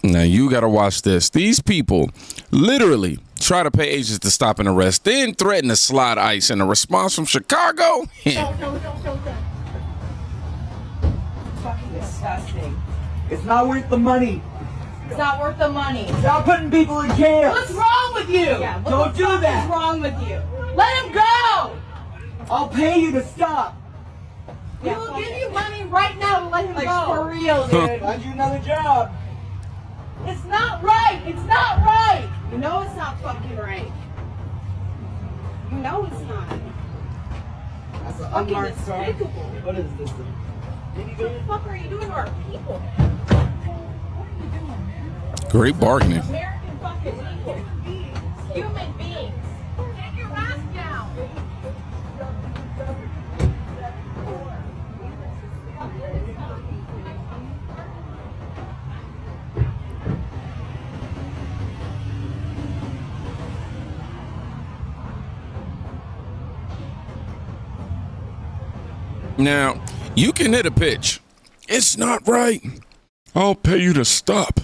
Now you got to watch this. These people literally try to pay agents to stop and arrest, then threaten to slide ice. And a response from Chicago? Don't. Fucking disgusting. It's not worth the money. It's not worth the money. Stop putting people in jail. What's wrong with you? Yeah, Don't do that. What's wrong with you? Let him go. I'll pay you to stop. We will give you money right now to let him Like, go. for real, dude. Find you another job. It's not right. It's not right. You know it's not fucking right. You know it's not. That's an Fucking unmarked car. despicable. What is this? What the fuck are you doing to our people? Great bargaining. American fucking people. Human beings. Take your mask down. Now, you can hit a pitch. It's not right. I'll pay you to stop.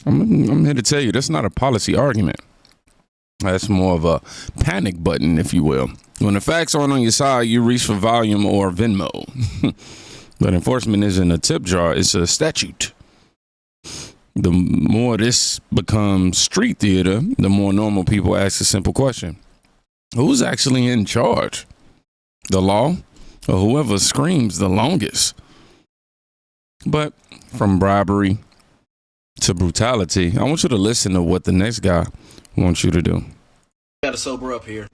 I'm here to tell you, that's not a policy argument. That's more of a panic button, if you will. When the facts aren't on your side, you reach for volume or Venmo. But enforcement isn't a tip jar, it's a statute. The more this becomes street theater, the more normal people ask a simple question. Who's actually in charge? The law? Or whoever screams the longest? But from bribery to brutality, I want you to listen to what the next guy wants you to do. Got to sober up here.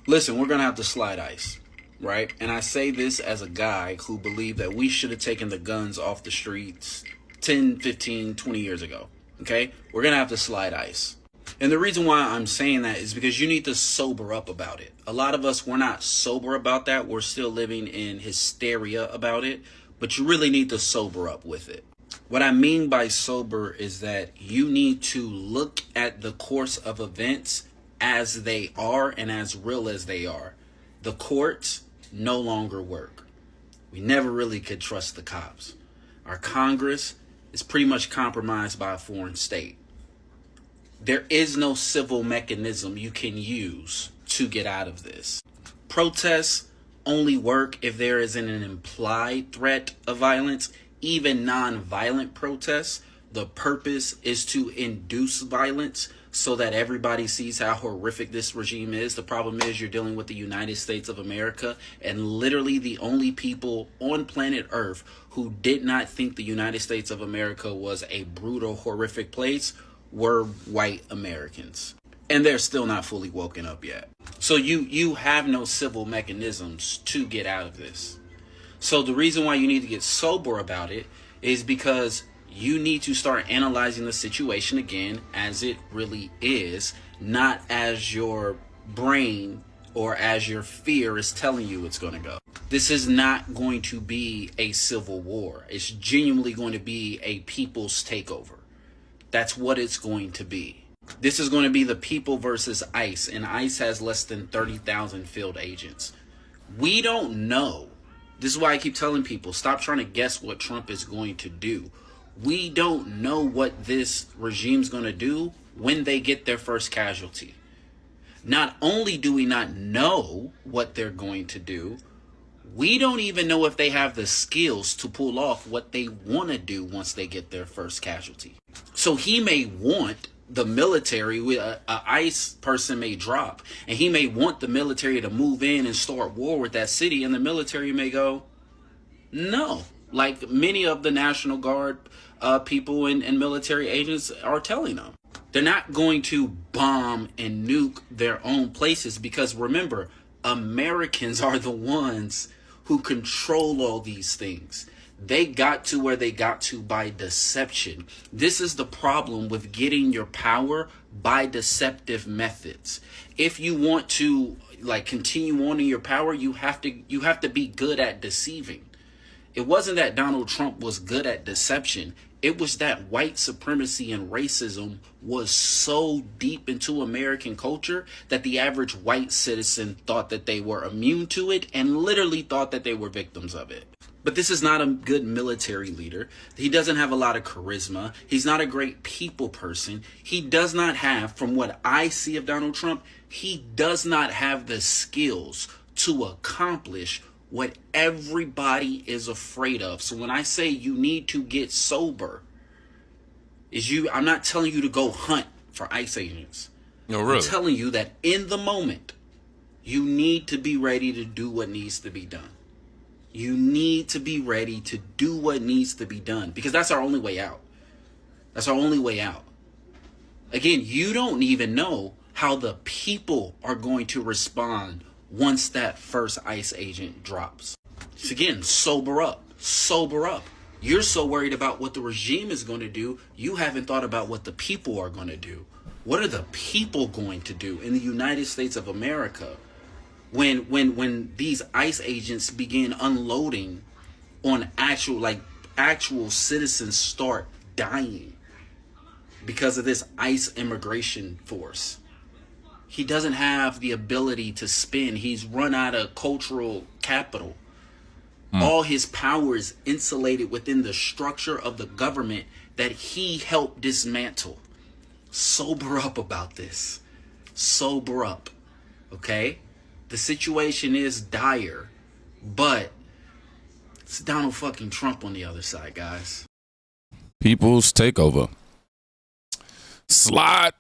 Listen, we're going to have to slide ice, right? And I say this as a guy who believed that we should have taken the guns off the streets 10, 15, 20 years ago, okay? We're going to have to slide ice. And the reason why I'm saying that is because you need to sober up about it. A lot of us, we're not sober about that. We're still living in hysteria about it, but you really need to sober up with it. What I mean by sober is that you need to look at the course of events as they are and as real as they are. The courts no longer work. We never really could trust the cops. Our Congress is pretty much compromised by a foreign state. There is no civil mechanism you can use to get out of this. Protests only work if there isn't an implied threat of violence. Even non-violent protests, the purpose is to induce violence so that everybody sees how horrific this regime is. The problem is you're dealing with the United States of America, and literally the only people on planet Earth who did not think the United States of America was a brutal, horrific place were white Americans. And they're still not fully woken up yet. So you have no civil mechanisms to get out of this. So the reason why you need to get sober about it is because you need to start analyzing the situation again as it really is, not as your brain or as your fear is telling you it's going to go. This is not going to be a civil war. It's genuinely going to be a people's takeover. That's what it's going to be. This is going to be the people versus ICE, and ICE has less than 30,000 field agents. We don't know. This is why I keep telling people, stop trying to guess what Trump is going to do. We don't know what this regime's going to do when they get their first casualty. Not only do we not know what they're going to do, we don't even know if they have the skills to pull off what they want to do once they get their first casualty. So he may want the military, a ICE person may drop, and he may want the military to move in and start war with that city, and the military may go, no. Like many of the National Guard people and military agents are telling them. They're not going to bomb and nuke their own places because remember, Americans are the ones who control all these things. They got to where they got to by deception. This is the problem with getting your power by deceptive methods. If you want to continue on in your power, you have to be good at deceiving. It wasn't that Donald Trump was good at deception. It was that white supremacy and racism was so deep into American culture that the average white citizen thought that they were immune to it and literally thought that they were victims of it. But this is not a good military leader. He doesn't have a lot of charisma. He's not a great people person. He does not have, from what I see of Donald Trump, he does not have the skills to accomplish what everybody is afraid of. So when I say you need to get sober, I'm not telling you to go hunt for ICE agents. No, really. I'm telling you that in the moment, you need to be ready to do what needs to be done. You need to be ready to do what needs to be done, because that's our only way out. That's our only way out. Again, you don't even know how the people are going to respond once that first ICE agent drops. So again, sober up. Sober up. You're so worried about what the regime is going to do, you haven't thought about what the people are going to do. What are the people going to do in the United States of America when these ICE agents begin unloading on actual citizens start dying because of this ICE immigration force? He doesn't have the ability to spin. He's run out of cultural capital. All his power is insulated within the structure of the government that he helped dismantle. Sober up about this. Sober up. Okay? The situation is dire, but it's Donald fucking Trump on the other side, guys. People's takeover. Slide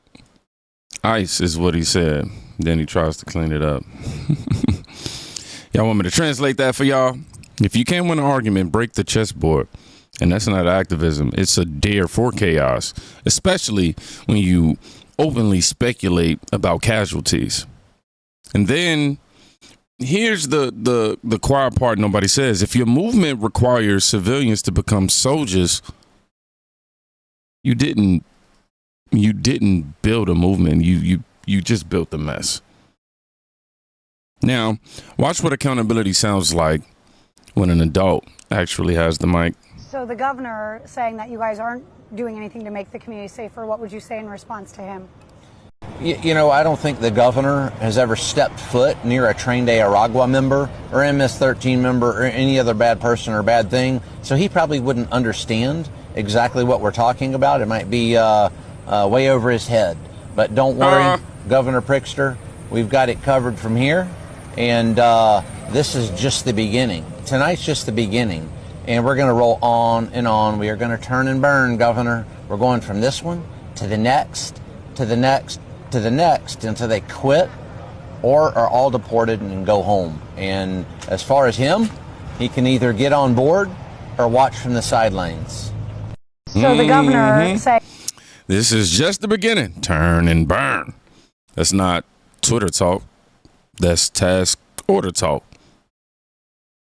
ice is what he said. Then he tries to clean it up. Y'all want me to translate that for y'all? If you can't win an argument, break the chessboard. And that's not activism. It's a dare for chaos, especially when you openly speculate about casualties. And then here's the quiet part nobody says. If your movement requires civilians to become soldiers, you didn't build a movement. You just built a mess. Now, watch what accountability sounds like when an adult actually has the mic. So the governor saying that you guys aren't doing anything to make the community safer, what would you say in response to him? You know, I don't think the governor has ever stepped foot near a trained Aragua member or MS-13 member or any other bad person or bad thing. So he probably wouldn't understand exactly what we're talking about. It might be way over his head. But don't worry, Governor Pritzker, we've got it covered from here. And this is just the beginning. Tonight's just the beginning. And we're going to roll on and on. We are going to turn and burn, Governor. We're going from this one to the next, to the next, to the next, until they quit or are all deported and go home. And as far as him, he can either get on board or watch from the sidelines. So the governor said, this is just the beginning. Turn and burn. That's not Twitter talk. That's task order talk.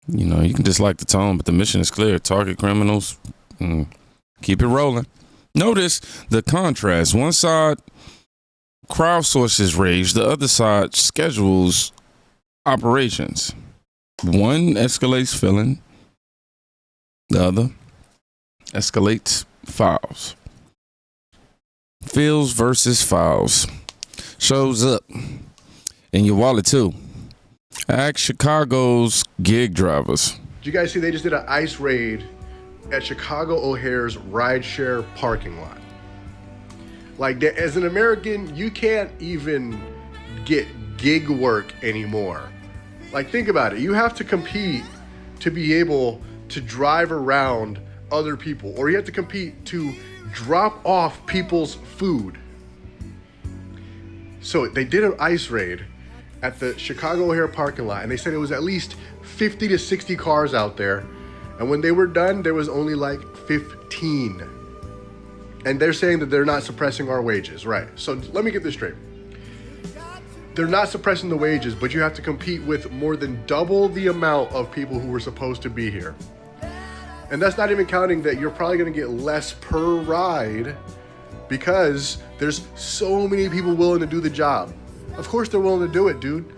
You know, you can dislike the tone, but the mission is clear. Target criminals. Keep it rolling. Notice the contrast. One side crowdsources rage. The other side schedules operations. One escalates filling. The other escalates files. Fills versus files. Shows up in your wallet too. Ask Chicago's gig drivers. Did you guys see they just did an ICE raid at Chicago O'Hare's rideshare parking lot? Like, as an American, you can't even get gig work anymore. Like, think about it. You have to compete to be able to drive around other people, or you have to compete to drop off people's food. So they did an ICE raid at the Chicago O'Hare parking lot, and they said it was at least 50 to 60 cars out there. And when they were done, there was only like 15. And they're saying that they're not suppressing our wages, right? So let me get this straight. They're not suppressing the wages, but you have to compete with more than double the amount of people who were supposed to be here. And that's not even counting that you're probably gonna get less per ride because there's so many people willing to do the job. Of course they're willing to do it, dude.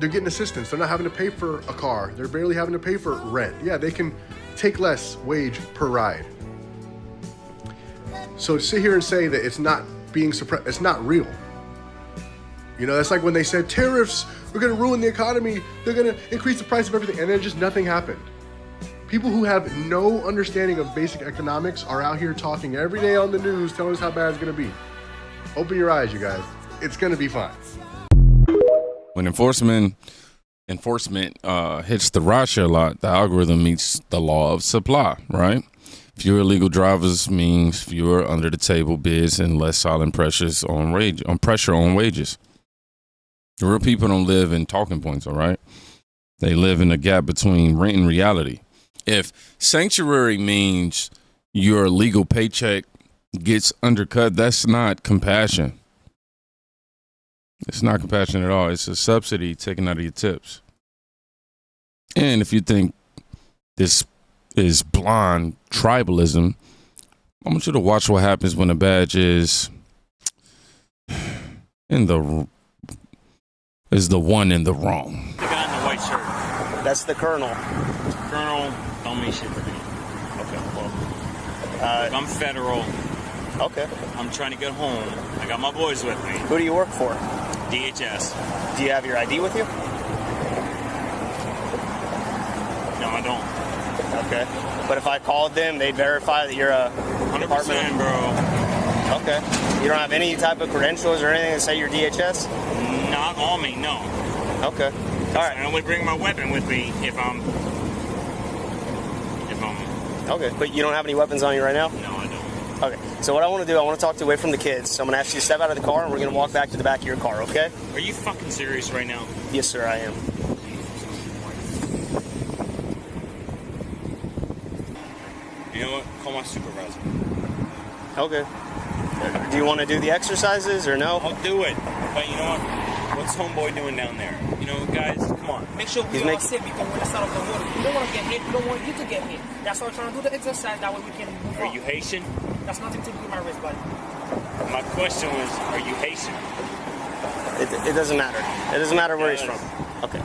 They're getting assistance. They're not having to pay for a car. They're barely having to pay for rent. Yeah, they can take less wage per ride. So to sit here and say that it's not being suppressed, it's not real. You know, that's like when they said tariffs are gonna ruin the economy. They're gonna increase the price of everything. And then just nothing happened. People who have no understanding of basic economics are out here talking every day on the news, telling us how bad it's going to be. Open your eyes, you guys. It's going to be fine. When enforcement hits the Russia a lot, the algorithm meets the law of supply, right? Fewer illegal drivers means fewer under the table bids and less silent pressures on wages. Real people don't live in talking points, all right? They live in a gap between rent and reality. If sanctuary means your legal paycheck gets undercut, that's not compassion. It's not compassion at all. It's a subsidy taken out of your tips. And if you think this is blind tribalism, I want you to watch what happens when a badge is the one in the wrong. The guy in the white shirt. That's the colonel. Colonel, don't mean shit to me. Okay, well. Look, I'm federal. Okay. I'm trying to get home. I got my boys with me. Who do you work for? DHS. Do you have your ID with you? No, I don't. Okay. But if I called them, they'd verify that you're a 100%, bro. Okay. You don't have any type of credentials or anything that say you're DHS? Not on me, no. Okay. All right. I only bring my weapon with me if I'm. Okay. But you don't have any weapons on you right now? No, I don't. Okay. So what I want to do, I want to talk to you away from the kids. So I'm going to ask you to step out of the car, and we're going to walk back to the back of your car, okay? Are you fucking serious right now? Yes, sir, I am. You know what? Call my supervisor. Okay. Do you want to do the exercises or no? I'll do it. But you know what? What's homeboy doing down there? You know, guys, come on. Make sure we all sit before we're inside of the water. You don't want to get hit. You don't want you to get hit. That's why we're trying to do the exercise. That way we can move Are on. you Haitian? That's nothing to do with my wrist, buddy. My question was, are you Haitian? It doesn't matter. It doesn't matter where he's from. Okay.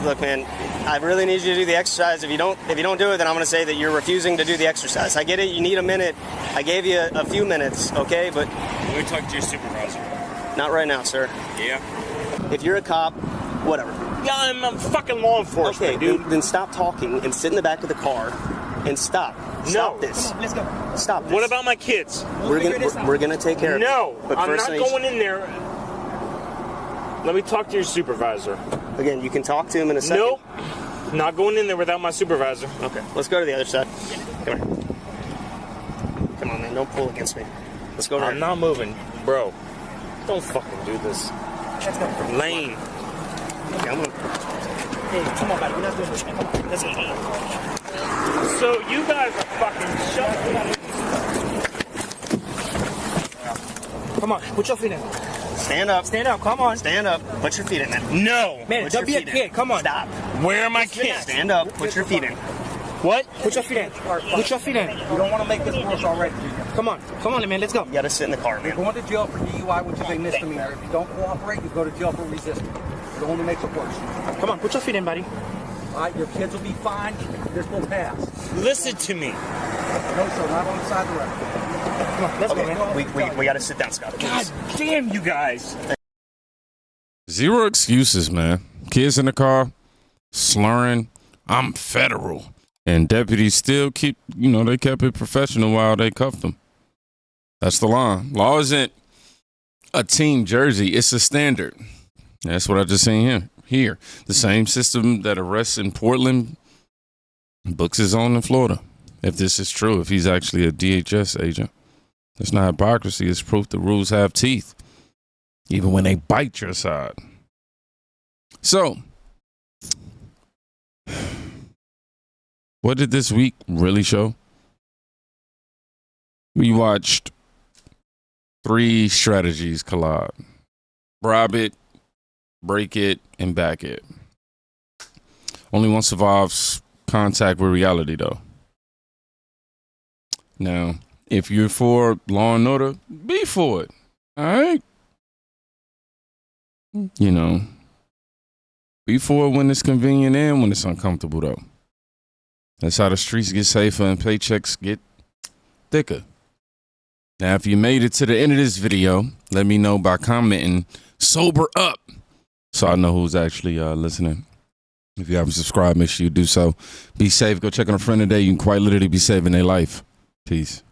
Look, man, I really need you to do the exercise. If you don't do it, then I'm going to say that you're refusing to do the exercise. I get it. You need a minute. I gave you a few minutes, okay? But Let me talk to your supervisor. not right now, sir. Yeah? If you're a cop, whatever. Yeah, I'm a fucking law enforcement, Okay, dude. then stop talking and sit in the back of the car and stop. Stop this. Come on, let's go. Stop this. What about my kids? We're gonna take care of it. No, But I'm first not I need- going in there. Let me talk to your supervisor. Again, you can talk to him in a second. Nope. Not going in there without my supervisor. Okay, let's go to the other side. Come here. Come on, man. Don't pull against me. Let's go. I'm not moving. Bro, don't fucking do this. Let's go. Lane. Okay, I'm gonna. Hey, come on, buddy. We're not doing this. Come on, let's go. So you guys are fucking shut. Come on, put your feet in. Stand up. Stand up. Come on. Stand up. Put your feet in, man. No. Man, Put don't your be a feet in. kid. Come on. Stop. Where are my kids? Stand up. Put your feet in. What? Put your feet in. Put your feet in. You don't want to make this worse already. Come on, man. Let's go. You gotta sit in the car, You're man. going to jail for DUI, which is a misdemeanor. If you don't cooperate, you go to jail for resisting. It only makes it worse. Come on, put your feet in, buddy. All right, your kids will be fine. This will pass. Listen to me. No, sir, not on the side of the road. Come on, let's go, man. We gotta sit down, Scott. God damn you guys. Zero excuses, man. Kids in the car slurring, I'm federal. And deputies still keep, they kept it professional while they cuffed them. That's the line. Law isn't a team jersey. It's a standard. That's what I just seen here. The same system that arrests in Portland books his own in Florida. If this is true, if he's actually a DHS agent. It's not hypocrisy. It's proof the rules have teeth, even when they bite your side. So, what did this week really show? We watched 3 strategies collide. Bribe it, break it, and back it. Only one survives contact with reality, though. Now, if you're for law and order, be for it. All right? Be for it when it's convenient and when it's uncomfortable, though. That's how the streets get safer and paychecks get thicker. Now, if you made it to the end of this video, let me know by commenting, sober up, so I know who's actually listening. If you haven't subscribed, make sure you do so. Be safe. Go check on a friend today. You can quite literally be saving their life. Peace.